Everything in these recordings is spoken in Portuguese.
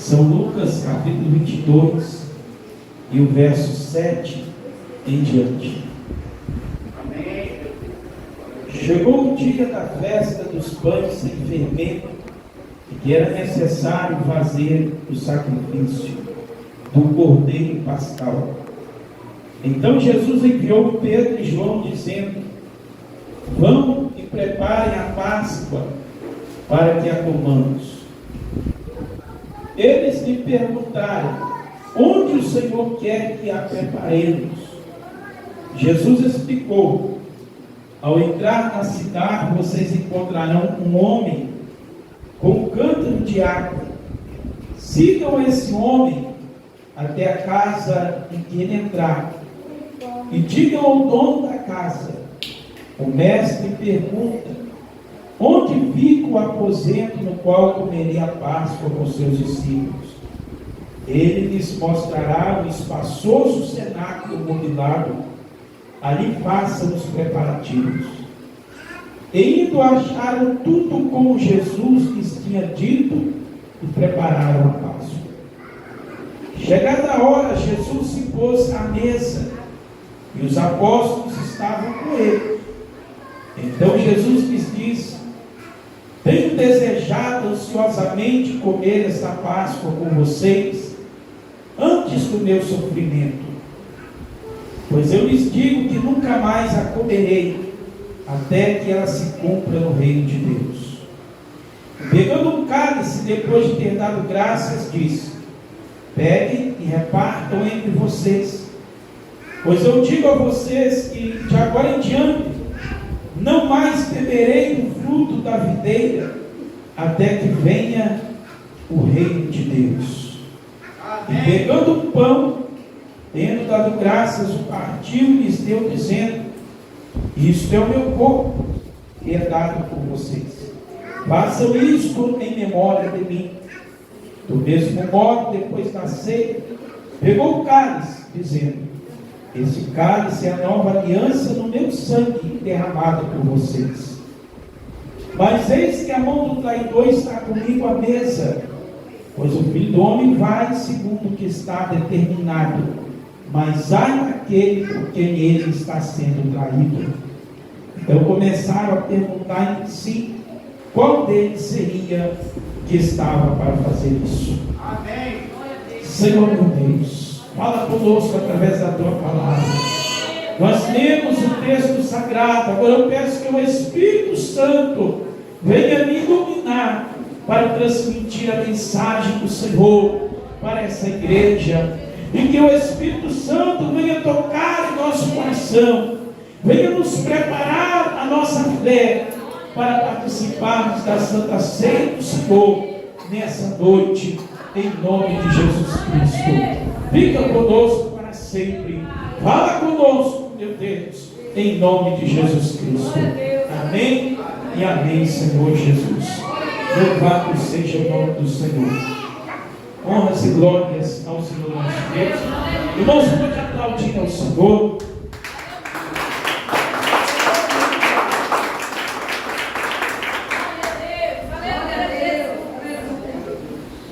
São Lucas capítulo 22 e o verso 7 em diante. Chegou o dia da festa dos pães sem fermento, e que era necessário fazer o sacrifício do cordeiro pascal. Então Jesus enviou Pedro e João, dizendo: vão e preparem a Páscoa para que a comamos. Eles lhe perguntaram: onde o Senhor quer que a preparemos? Jesus explicou: ao entrar na cidade, vocês encontrarão um homem com um cântaro de água. Sigam esse homem até a casa em que ele entrar, e digam ao dono da casa: o mestre pergunta: onde fica o aposento no qual comerei a Páscoa com seus discípulos? Ele lhes mostrará um espaçoso cenáculo mobilado. Ali façam os preparativos. E indo acharam tudo como Jesus lhes tinha dito e prepararam a Páscoa. Chegada a hora, Jesus se pôs à mesa e os apóstolos estavam com ele. Então Jesus lhes disse: tenho desejado ansiosamente comer esta Páscoa com vocês antes do meu sofrimento. Pois eu lhes digo que nunca mais a comerei, até que ela se cumpra no reino de Deus. Pegando um cálice, depois de ter dado graças, disse: peguem e repartam entre vocês. Pois eu digo a vocês que de agora em diante não mais beberei do fruto da videira, até que venha o reino de Deus. E pegando um pão, tendo dado graças, o partiu e lhes deu, dizendo: isto é o meu corpo, que é dado por vocês. Façam isto em memória de mim. Do mesmo modo, depois da ceia, pegou o cálice, dizendo: esse cálice é a nova aliança no meu sangue derramado por vocês. Mas eis que a mão do traidor está comigo à mesa, pois o Filho do Homem vai segundo o que está determinado. Mas ai daquele por quem ele está sendo traído. Então começaram a perguntar entre si qual deles seria que estava para fazer isso. Amém. Senhor meu Deus, fala conosco através da tua palavra. Nós lemos o texto sagrado. Agora eu peço que o Espírito Santo venha me iluminar para transmitir a mensagem do Senhor para essa igreja. E que o Espírito Santo venha tocar em nosso coração, venha nos preparar a nossa fé para participarmos da Santa Ceia do Senhor nessa noite, em nome de Jesus Cristo. Fica conosco para sempre. Fala conosco, meu Deus, em nome de Jesus Cristo. Amém e amém, Senhor Jesus. Louvado seja o nome do Senhor. Honras e glórias ao Senhor nosso Deus. Irmãos, pode aplaudir ao Senhor.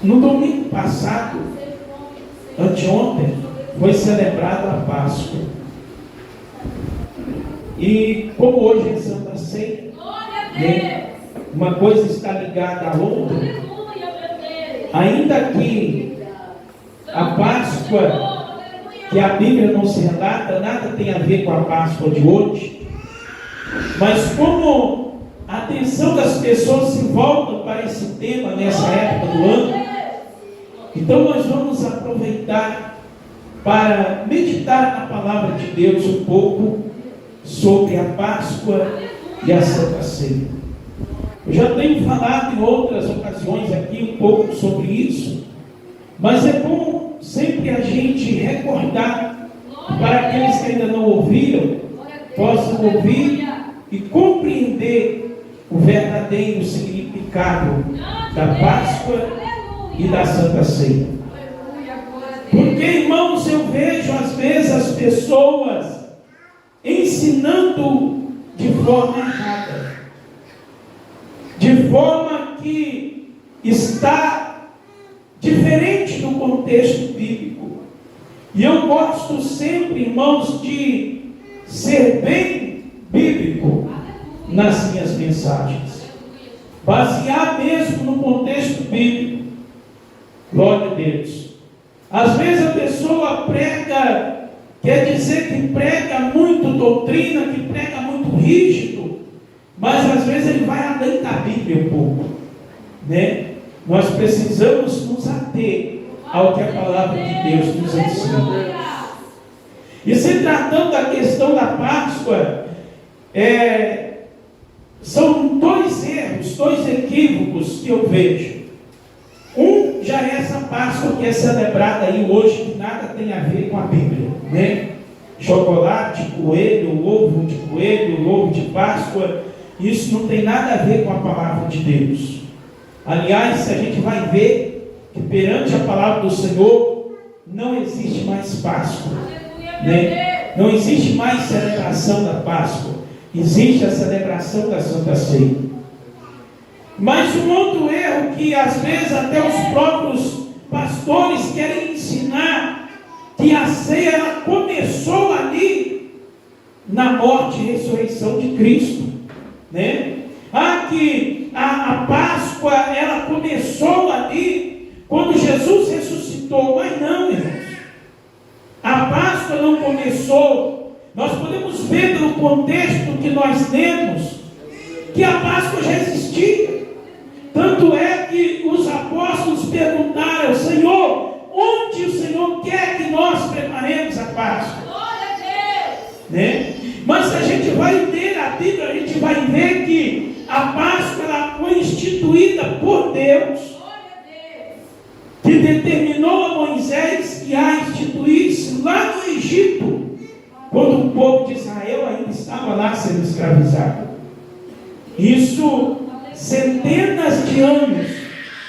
No domingo passado, anteontem, foi celebrada a Páscoa. E como hoje é Santa Ceia, uma coisa está ligada à outra. Ainda que a Páscoa, que a Bíblia não se relata, nada tem a ver com a Páscoa de hoje, mas como a atenção das pessoas se volta para esse tema nessa época do ano, então nós vamos aproveitar para meditar na palavra de Deus um pouco sobre a Páscoa e a Santa Ceia. Eu já tenho falado em outras ocasiões aqui um pouco sobre isso, mas é bom sempre a gente recordar para aqueles que ainda não ouviram, possam ouvir e compreender o verdadeiro significado da Páscoa e da Santa Ceia. Porque, irmãos, eu vejo às vezes as pessoas ensinando de forma errada, de forma que está diferente contexto bíblico. E eu gosto sempre, irmãos, de ser bem bíblico nas minhas mensagens. Basear mesmo no contexto bíblico. Glória a Deus. Às vezes a pessoa prega, quer dizer que prega muito doutrina, que prega muito rígido, mas às vezes ele vai além da Bíblia um pouco, né? Nós precisamos nos ater ao que a palavra de Deus nos ensina. E se tratando da questão da Páscoa, são dois erros, dois equívocos que eu vejo. Um já é essa Páscoa que é celebrada aí hoje, que nada tem a ver com a Bíblia, né? Chocolate, coelho, ovo de coelho, ovo de Páscoa, isso não tem nada a ver com a palavra de Deus. Aliás, a gente vai ver que perante a palavra do Senhor, não existe mais Páscoa, né? Não existe mais celebração da Páscoa, existe a celebração da Santa Ceia. Mas um outro erro que às vezes até os próprios pastores querem ensinar, que a ceia ela começou ali na morte e ressurreição de Cristo, né? Que a Páscoa ela começou ali quando Jesus ressuscitou, mas não, irmãos. A Páscoa não começou. Nós podemos ver pelo contexto que nós lemos que a Páscoa já existia. Tanto é que os apóstolos perguntaram: Senhor, onde o Senhor quer que nós preparemos a Páscoa? Glória a Deus! Né? Mas se a gente vai ler a Bíblia, a gente vai ver que a Páscoa ela foi instituída por Deus, que determinou a Moisés que a instituísse lá no Egito, quando o povo de Israel ainda estava lá sendo escravizado. Isso centenas de anos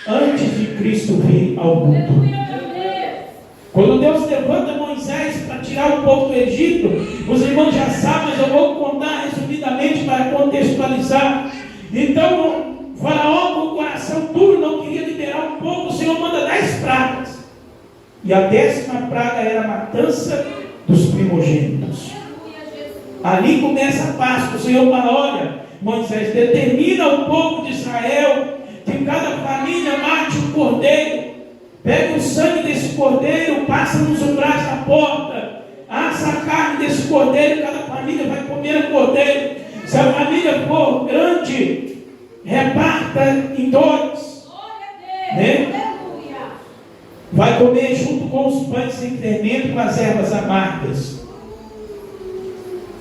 antes de Cristo vir ao mundo. Quando Deus levanta Moisés para tirar o povo do Egito, os irmãos já sabem, mas eu vou contar resumidamente para contextualizar. Então, Faraó, com o coração duro, não queria liberar o povo. O Senhor manda 10 pragas. E a 10ª praga era a matança dos primogênitos. Ali começa a Páscoa. O Senhor fala: olha, Moisés, determina ao povo de Israel que cada família mate um cordeiro, pega o sangue desse cordeiro, passa nos umbrais da porta, assa a carne desse cordeiro, cada família vai comer o cordeiro. Se a família for grande, reparta em 2, né? Vai comer junto com os pães sem fermento, com as ervas amargas.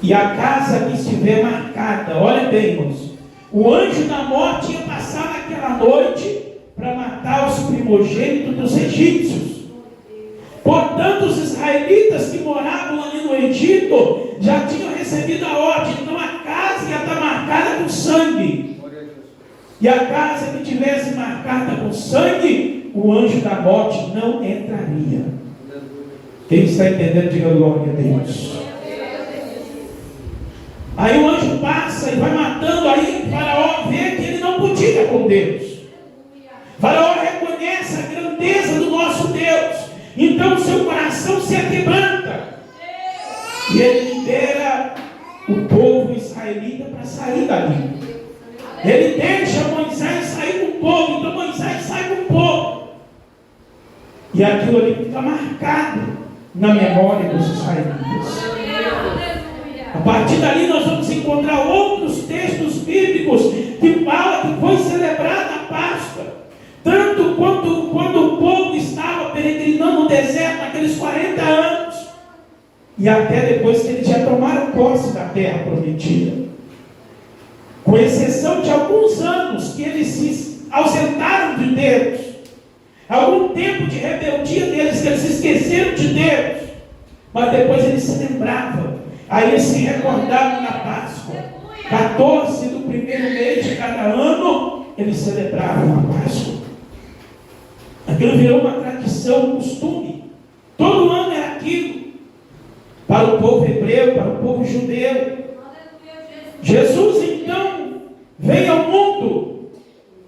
E a casa que estiver marcada, olha bem, irmãos, o anjo da morte ia passar naquela noite para matar os primogênitos dos egípcios. Portanto, os israelitas que moravam ali no Egito já tinham recebido a ordem. Então a casa ia estar marcada com sangue. E a casa que tivesse marcada com sangue, o anjo da morte não entraria. Quem está entendendo, diga glória a Deus. Aí o anjo passa e vai matando. Aí Faraó vê que ele não podia com Deus. Faraó reconhece a grandeza do nosso Deus. Então seu coração se quebranta. E ele libera o povo israelita para sair dali. Ele deixa Moisés sair com o povo. Então Moisés sai com o povo. E aquilo ali fica marcado na memória dos israelitas. A partir dali nós vamos encontrar outros textos bíblicos que falam que foi celebrada a Páscoa. Tanto quando o povo estava peregrinando no deserto naqueles 40 anos. E até depois que eles já tomaram posse da terra prometida. Com exceção de alguns anos que eles se ausentaram de Deus. Algum tempo de rebeldia deles, que eles se esqueceram de Deus. Mas depois eles se lembravam. Aí eles se recordavam na Páscoa. 14 do primeiro mês de cada ano, eles celebravam a Páscoa. Aquilo virou uma tradição, um costume. Todo ano era aquilo. Para o povo hebreu, para o povo judeu. Jesus então veio ao mundo,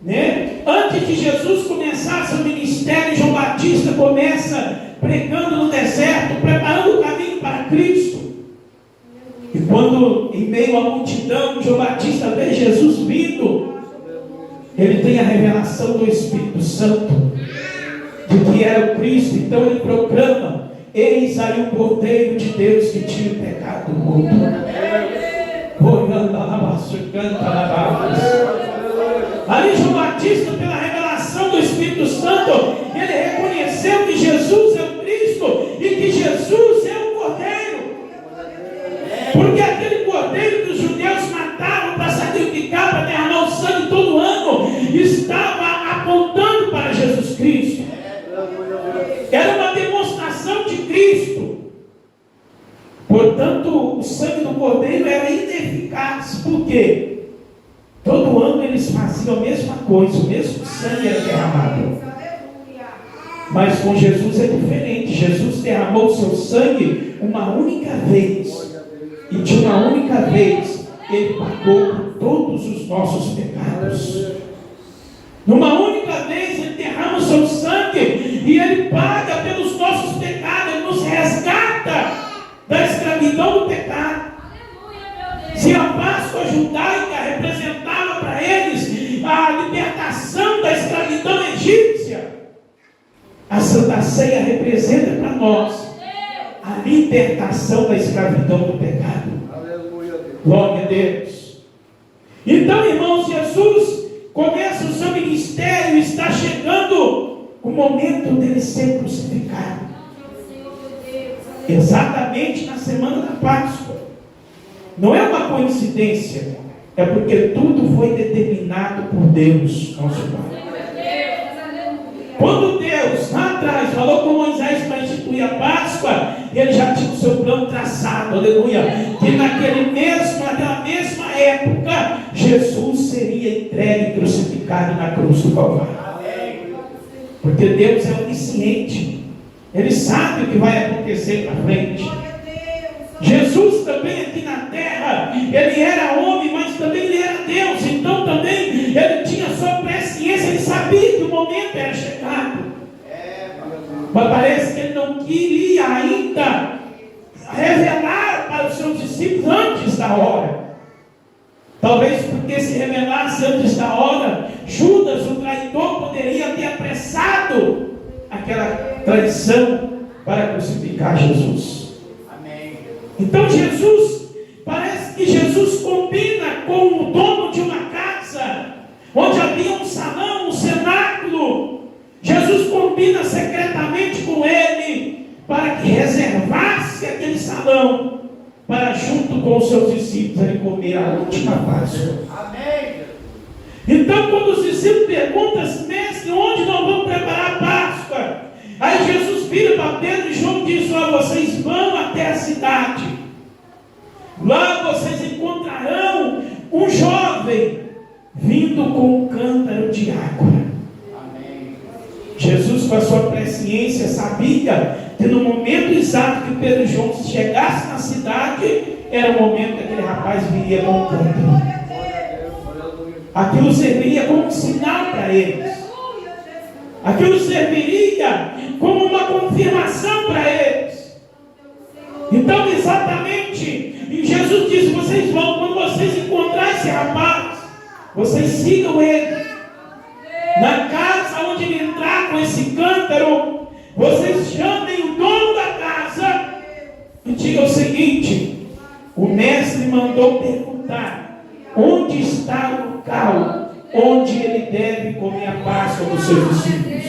né? Antes de Jesus começar seu ministério, João Batista Batista começa pregando no deserto, preparando o caminho para Cristo. E quando, em meio à multidão, João Batista vê Jesus vindo, ele tem a revelação do Espírito Santo, de que era o Cristo. Então ele proclama: eis aí o Cordeiro de Deus que tira o pecado do mundo. Ali João Batista, pela revelação do Espírito Santo, ele reconheceu que Jesus é o Cristo e que Jesus é o Cordeiro. Porque aquele Cordeiro que os judeus matavam para sacrificar, para derramar o sangue todo ano, estava apontando para Jesus Cristo. Era uma demonstração de Cristo. Portanto, o sangue do Cordeiro era ineficaz. Por quê? Todo ano eles faziam a mesma coisa, o mesmo sangue era derramado. Mas com Jesus é diferente. Jesus derramou o seu sangue uma única vez. E de uma única vez ele pagou por todos os nossos pecados. Numa única vez ele derrama o seu sangue e ele paga pelos nossos pecados. Ele nos resgata da escravidão do pecado. Se a Páscoa judaica representava para eles a libertação da escravidão egípcia, a Santa Ceia representa para nós a libertação da escravidão do pecado. Glória a Deus. Então, irmãos, Jesus começa o seu ministério, está chegando o momento dele ser crucificado. Exatamente na semana da Páscoa. Não é uma coincidência, é porque tudo foi determinado por Deus, nosso Pai. Quando Deus lá atrás falou com Moisés para instituir a Páscoa, ele já tinha o seu plano traçado, aleluia, que naquela mesma época Jesus seria entregue e crucificado na cruz do Calvário. Porque Deus é onisciente, ele sabe o que vai acontecer para frente. Jesus também aqui na terra, ele era homem, mas também ele era Deus. Então também ele tinha sua presciência, ele sabia que o momento era chegado. Mas parece que ele não queria ainda revelar para os seus discípulos antes da hora. Talvez porque se revelasse antes da hora, Judas, o traidor, poderia ter apressado aquela traição para crucificar Jesus. Então parece que Jesus combina com o dono de uma casa, onde havia um salão, um cenáculo. Jesus combina secretamente com ele, para que reservasse aquele salão, para junto com os seus discípulos ele comer a última Páscoa. Então quando os discípulos perguntam: mestre, onde nós vamos preparar a Páscoa? Aí Jesus vira para Pedro e João e diz: vocês vão até a cidade, lá vocês encontrarão um jovem vindo com um cântaro de água. Jesus, com a sua presciência, sabia que no momento exato que Pedro e João chegassem na cidade, era o momento que aquele rapaz viria com um cântaro. Aquilo serviria como um sinal para eles. Aquilo serviria como uma confirmação para eles. Então, exatamente, e Jesus disse: vocês vão, quando vocês encontrarem esse rapaz, vocês sigam ele. Na casa onde ele entrar com esse cântaro, vocês chamem o dono da casa e digam o seguinte: o mestre mandou perguntar onde está o local onde ele deve comer a Páscoa dos seus discípulos.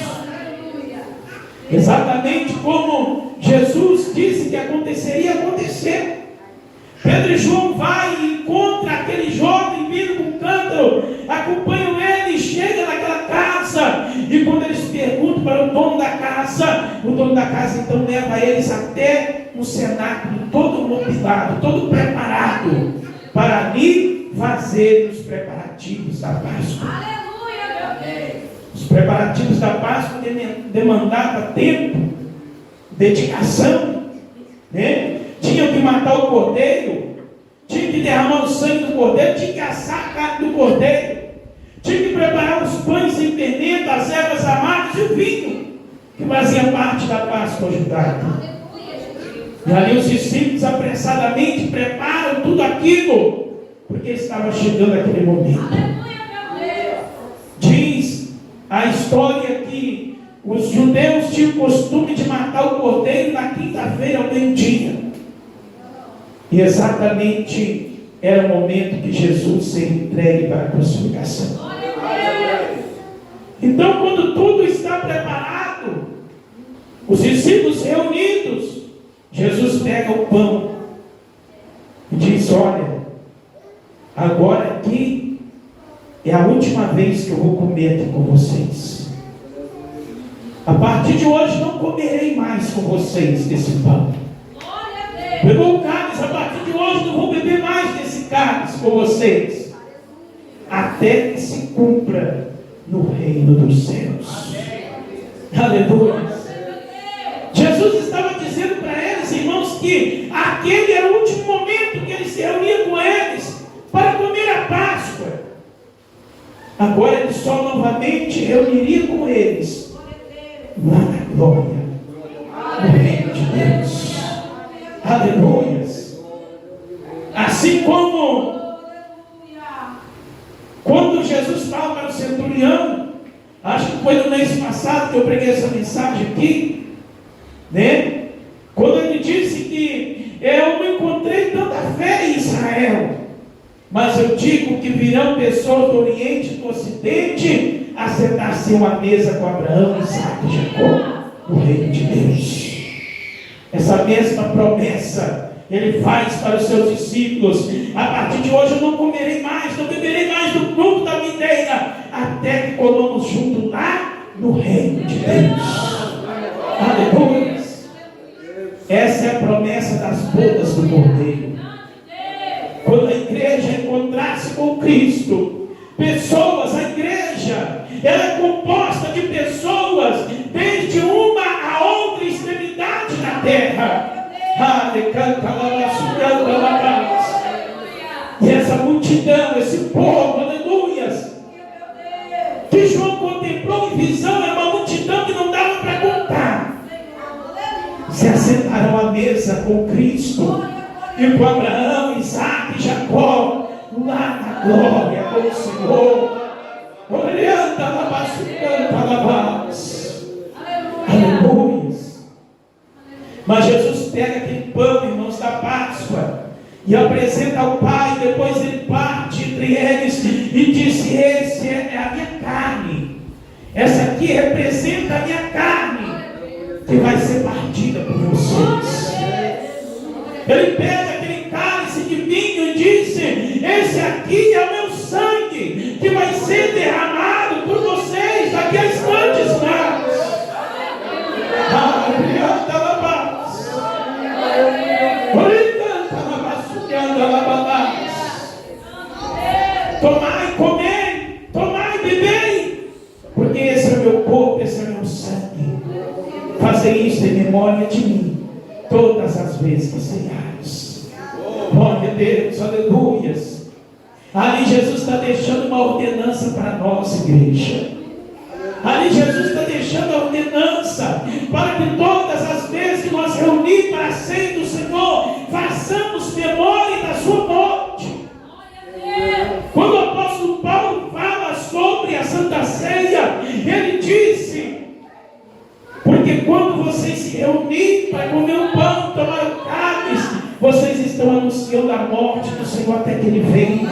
Exatamente como Jesus disse que aconteceria, aconteceu. Pedro e João vai e encontra aquele jovem vindo com um cântaro, acompanham ele, chega naquela casa, e quando eles perguntam para o dono da casa então leva eles até um cenáculo todo mobilado, todo preparado, para ali fazer os preparativos da Páscoa. Aleluia! Os preparativos da Páscoa demandavam tempo, dedicação, né? Tinham que matar o cordeiro, tinha que derramar o sangue do cordeiro, tinha que assar a carne do cordeiro, tinha que preparar os pães sem fermento, as ervas amargas e o vinho, que fazia parte da Páscoa judaica. E ali os discípulos apressadamente preparam tudo aquilo, porque estava chegando aquele momento. Diz a história que os judeus tinham o costume de matar o cordeiro na quinta-feira ao meio-dia. E exatamente era o momento que Jesus seria entregue para a crucificação. Então, quando tudo está preparado, os discípulos reunidos, Jesus pega o pão e diz: olha, agora aqui é a última vez que eu vou comer aqui com vocês. A partir de hoje não comerei mais com vocês desse pão. Pegou o cálice, a partir de hoje não vou beber mais desse cálice com vocês, até que se cumpra no reino dos céus. Aleluia. Jesus estava dizendo para eles, irmãos, que aquele era o último momento que ele se reunia com eles para comer a Páscoa. Agora ele só novamente reuniria com eles lá na glória, no reino de Deus. Aleluia. Assim como quando Jesus fala para o centurião, acho que foi no mês passado que eu preguei essa mensagem aqui, né? Quando ele disse que eu não encontrei tanta fé em Israel, mas eu digo que virão pessoas do Oriente e do Ocidente a sentar-se à mesa com Abraão, Isaac e Jacó, no reino de Deus. Essa mesma promessa ele faz para os seus discípulos: a partir de hoje eu não comerei mais, não beberei mais do fruto da videira, até que comamos junto lá no reino de Deus. Aleluia. Essa é a promessa das bodas do Cordeiro. Quando a igreja encontrasse com Cristo, pessoas, a igreja, ela é composta de pessoas desde uma a outra extremidade da terra. E essa multidão, esse povo, aleluias, que João contemplou em visão, era uma multidão que não dava para contar. Se assentaram à mesa com Cristo e com Abraão, Isaac e Jacó, lá na glória com o Senhor. Aleluia. Mas Jesus pega aquele pão, irmãos, da Páscoa, e apresenta ao Pai. Depois ele parte entre eles e diz: esse é a minha carne, essa aqui representa a minha carne, que vai ser partida por vocês. Ele pega aquele cálice de vinho e disse: esse aqui é o meu sangue, que vai ser derramado por vocês daqui a instantes mais. Tomai, comei, tomai, bebei, porque esse é o meu corpo, esse é o meu sangue. Fazei isso em memória de mim todas as vezes que ceares. Glória a Deus, aleluias. Ali Jesus está deixando uma ordenança para nós, igreja. Ali Jesus está deixando a ordenança para que todas as vezes que nós reunimos para a ceia do Senhor, façamos memória da sua morte. Quando o apóstolo Paulo fala sobre a Santa Ceia, ele disse: porque quando vocês se reunirem para comer o pão, tomar o cálice, vocês estão anunciando a morte do Senhor até que Ele venha.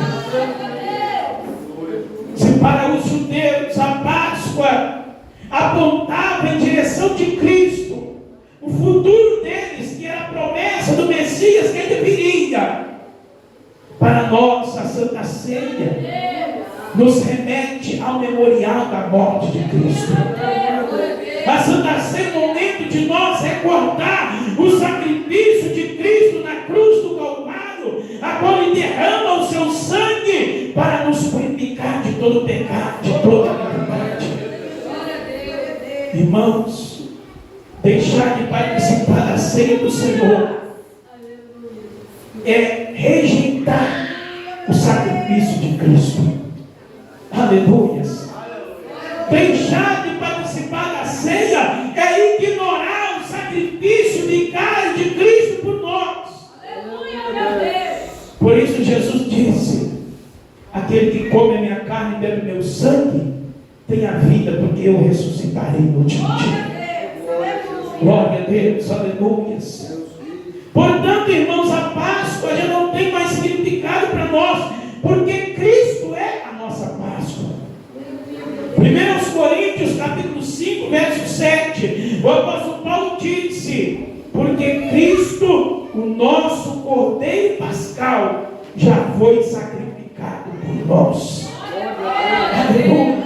Se para os judeus a Páscoa apontava em direção de Cristo, o futuro deles, que era a promessa do Messias que ainda viria, para nós a Santa Ceia nos remete ao memorial da morte de Cristo. A Santa Ceia é o momento de nós recordar o sacrifício de Cristo na cruz do Calvário, a qual Ele derrama o seu sangue para nos purificar de todo pecado, de toda iniquidade. Irmãos, deixar de participar da ceia do Senhor é rejeitar o sacrifício de Cristo. Aleluia. Deixar de participar da ceia é vida, porque eu ressuscitarei no último dia. Glória a Deus, aleluia. Portanto, irmãos, a Páscoa já não tem mais significado para nós, porque Cristo é a nossa Páscoa. 1 Coríntios capítulo 5, verso 7, o apóstolo Paulo disse: porque Cristo, o nosso Cordeiro Pascal, já foi sacrificado por nós. Aleluia.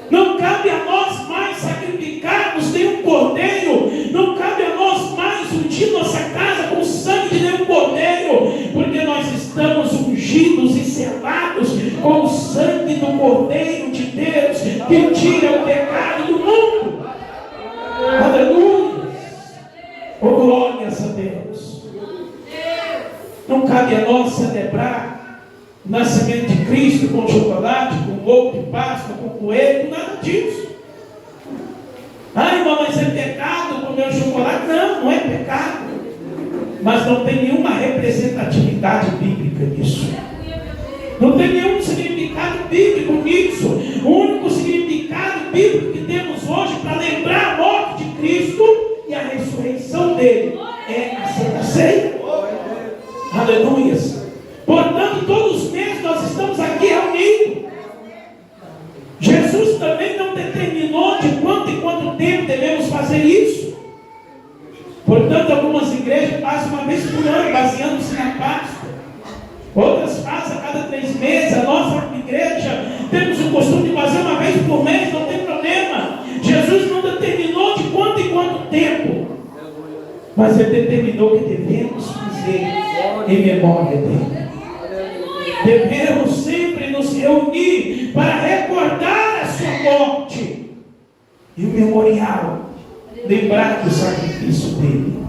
Não cabe a nós mais sacrificarmos nenhum cordeiro, não cabe a nós mais ungir nossa casa com o sangue de nenhum cordeiro, porque nós estamos ungidos e selados com o sangue do Cordeiro de Deus, que tira o pecado do mundo. Aleluia. Oh, glórias a Deus. Não cabe a nós celebrar o nascimento de Cristo com chocolate, com ovo de Páscoa, com coelho, nada disso. Ah, irmão, mas é pecado comer chocolate? Não, não é pecado. Mas não tem nenhuma representatividade bíblica nisso. Não tem nenhum significado bíblico nisso. O único significado bíblico que temos hoje para lembrar a morte de Cristo e a ressurreição dele é a Santa Ceia. Aleluia. Portanto, todos os meses nós estamos aqui reunidos. Jesus também não determinou de quanto em quanto tempo devemos fazer isso. Portanto, algumas igrejas fazem uma vez por ano, baseando-se na Páscoa. Outras fazem a cada 3 meses. A nossa igreja temos o costume de fazer uma vez por mês, não tem problema. Jesus não determinou de quanto em quanto tempo, mas Ele determinou que devemos fazer em memória dele. Devemos sempre nos reunir para recordar a sua morte e o memorial, lembrar do sacrifício dele.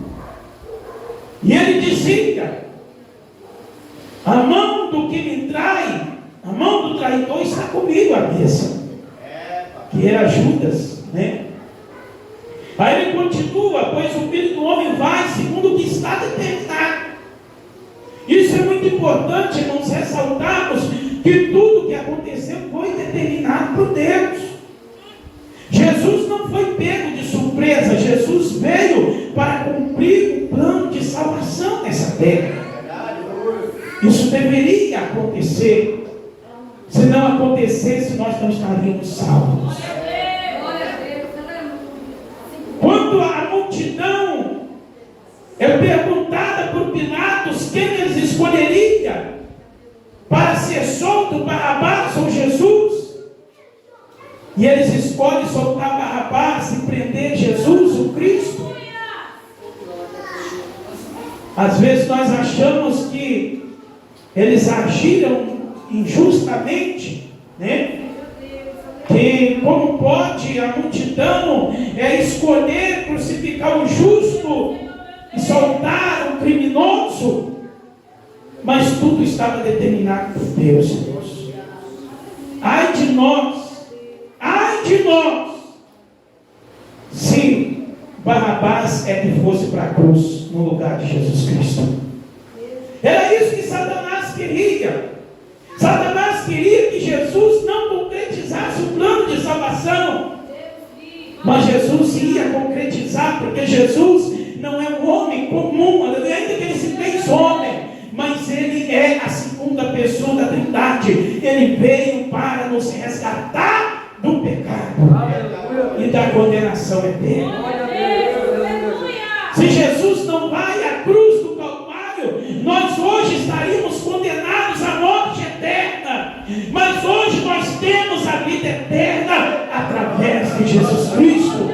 E ele dizia: a mão do que me trai, a mão do traidor está comigo à mesa. Que era Judas, né? Aí ele continua: pois o Filho do Homem vai segundo o que está determinado. Isso é muito importante, irmãos, ressaltarmos que tudo que aconteceu foi determinado por Deus. Jesus não foi pego de surpresa. Jesus veio para cumprir o plano de salvação nessa terra. Isso deveria acontecer. Se não acontecesse, nós não estaríamos salvos. Quando a multidão é perguntada por Pilatos quem eles escolheriam para ser solto, Barrabás ou Jesus, e eles escolhem soltar Barrabás e prender Jesus, o Cristo. Às vezes nós achamos que eles agiram injustamente, né? Que como pode a multidão escolher crucificar o justo e soltar o criminoso? Mas tudo estava determinado por Deus, irmãos. Ai de nós, se Barrabás que fosse para a cruz no lugar de Jesus Cristo. Era isso que Satanás queria. Satanás queria que Jesus não concretizasse o plano de salvação. Mas Jesus ia concretizar, porque Jesus não é um homem comum, ainda que ele se fez homem, mas ele é a segunda pessoa da Trindade. Ele veio para nos resgatar do pecado e da condenação eterna. Se Jesus não vai à cruz do Calvário, nós hoje estaríamos condenados à morte eterna. Mas hoje nós temos a vida eterna através de Jesus Cristo,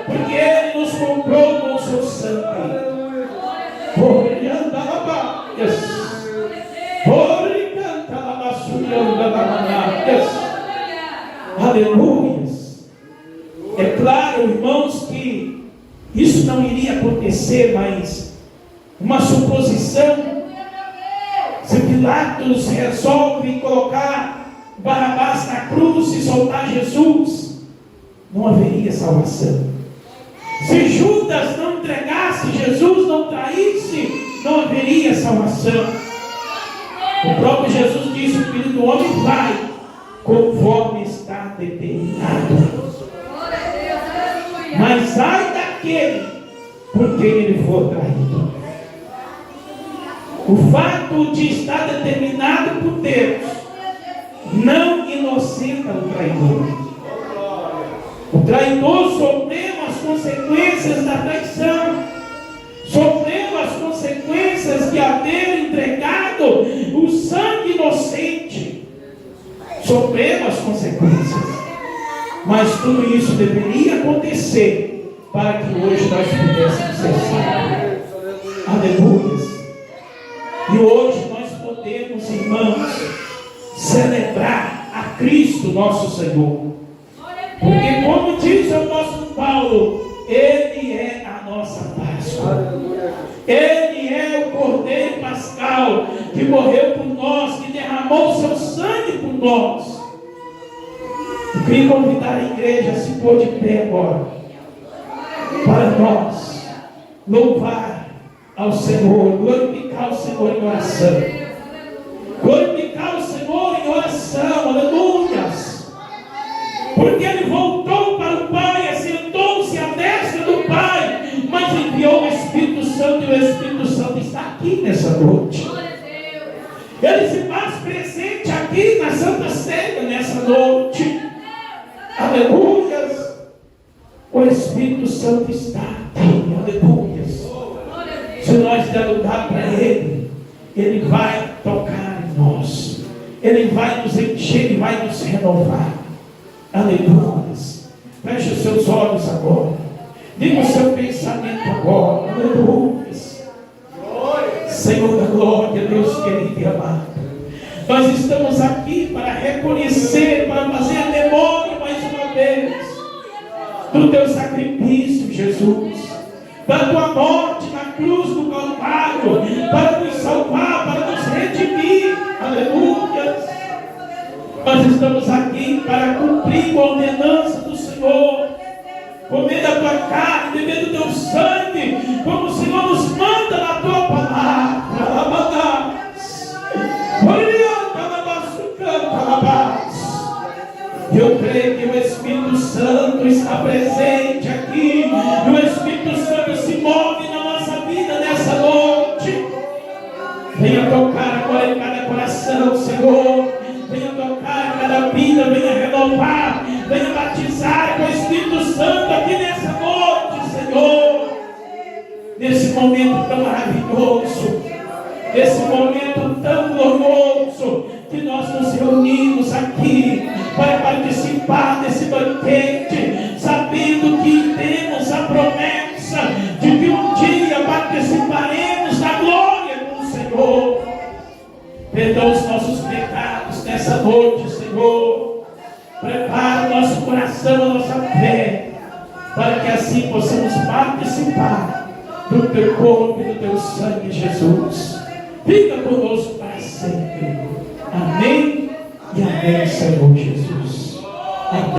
porque Ele nos comprou com o seu sangue. Aleluia. É claro, irmãos, que isso não iria acontecer, mas uma suposição. Se Pilatos resolve colocar Barrabás na cruz e soltar Jesus, não haveria salvação. Se Judas não entregasse Jesus, não traísse, não haveria salvação. O próprio Jesus disse: o Filho do Homem vai conforme está determinado. Mas ai daquele por quem ele for traído. O fato de estar determinado por Deus não inocenta o traidor. O traidor sofreu as consequências da traição, sofreu as consequências de haver entregado o sangue inocente, sofreu as consequências. Mas tudo isso deveria acontecer para que hoje nós pudéssemos ser salvos. Aleluia. E hoje nós podemos, irmãos, celebrar a Cristo nosso Senhor. Porque como diz o apóstolo Paulo, Ele é a nossa Páscoa. Ele é o Cordeiro Pascal que morreu por nós, que derramou o seu sangue por nós. Eu queria convidar a igreja a se pôr de pé agora, para nós louvar ao Senhor, glorificar o Senhor em oração. Glorificar o Senhor em oração, aleluias. Porque Ele voltou para o Pai, assentou-se à destra do Pai, mas enviou o Espírito Santo, e o Espírito Santo está aqui nessa noite. Ele se faz presente aqui na Santa Ceia nessa noite. Aleluias. O Espírito Santo está aqui, aleluias. Se nós der lugar para Ele, Ele vai tocar em nós. Ele vai nos encher, Ele vai nos renovar. Aleluias. Feche os seus olhos agora. Diga o seu pensamento agora. Aleluias. Senhor da glória, Deus querido e amado, nós estamos aqui para reconhecer, para fazer a memória mais uma vez do teu sacrifício, Jesus, da tua morte na cruz do Calvário, para nos salvar, para nos redimir. Aleluia. Nós estamos aqui para cumprir a ordenança do Senhor, comer da tua carne, beber do teu sangue, como o Senhor nos manda na tua palavra. Eu creio que o Espírito Santo está presente aqui, e o Espírito Santo se move na nossa vida nessa noite. Venha tocar agora em cada coração, Senhor. Venha tocar em cada vida, venha renovar, venha batizar com o Espírito Santo aqui nessa noite, Senhor. Nesse momento tão maravilhoso, nesse momento tão glorioso, que nós nos reunimos aqui para participar desse banquete, sabendo que temos a promessa de que um dia participaremos da glória com o Senhor. Perdoa os nossos pecados nessa noite, Senhor. Prepara o nosso coração, a nossa fé, para que assim possamos participar do teu corpo e do teu sangue, Jesus. Fica conosco para sempre. Amém e amém, Senhor Jesus. Amém.